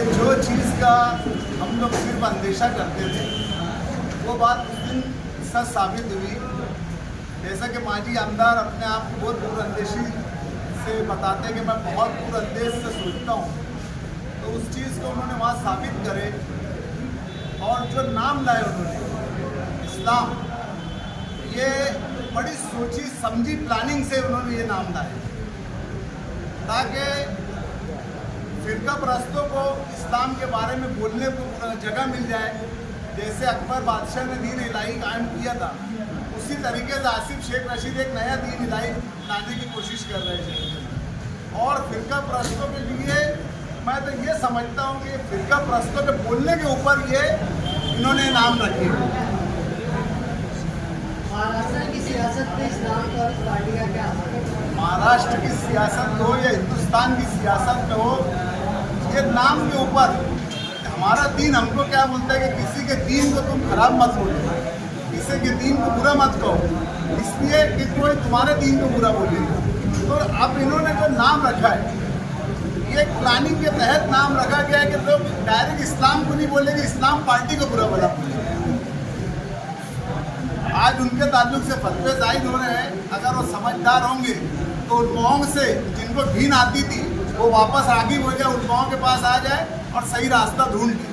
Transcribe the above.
जो चीज़ का हम लोग सिर्फ अंदेशा करते थे वो बात उस दिन सच साबित हुई। जैसा कि माजी आमदार अपने आप को बहुत दूरअंदेशी से बताते हैं कि मैं बहुत दूरअंदेश से सोचता हूँ, तो उस चीज़ को उन्होंने वहाँ साबित करे। और जो नाम लाए उन्होंने इस्लाम, ये बड़ी सोची समझी प्लानिंग से उन्होंने ये नाम लाए ताकि फिरका परस्तों को इस्लाम के बारे में बोलने को जगह मिल जाए। जैसे अकबर बादशाह ने दीन इलाही कायम किया था, उसी तरीके से आसिफ शेख रशीद एक नया दीन इलाही लाने की कोशिश कर रहे थे। और फिरका परस्तों के लिए मैं तो ये समझता हूँ कि फिरका परस्तों के बोलने के ऊपर ये इन्होंने नाम रखे। महाराष्ट्र की सियासत में इस्लाम और इस पार्टी का क्या असर है? महाराष्ट्र की सियासत में हो या हिंदुस्तान की सियासत में हो, ये नाम के ऊपर हमारा दीन हमको क्या बोलता है कि किसी के दीन को तुम खराब मत बोलो, किसी के दीन को बुरा मत कहो, इसलिए कि कोई तुम्हारे दीन को बुरा बोलेगा। तो अब इन्होंने जो नाम रखा है, ये प्लानिंग के तहत नाम रखा गया है कि लोग डायरेक्ट इस्लाम को नहीं बोलेंगे, इस्लाम पार्टी को बुरा भला बोलेंगे। आज उनके ताल्लुक से फतवे जाहिर हो रहे हैं, अगर वो समझदार होंगे तो उलमाओं से जिनको घिन आती थी वो वापस राग़िब हो जाए, उलमाओं के पास आ जाए और सही रास्ता ढूंढ ले।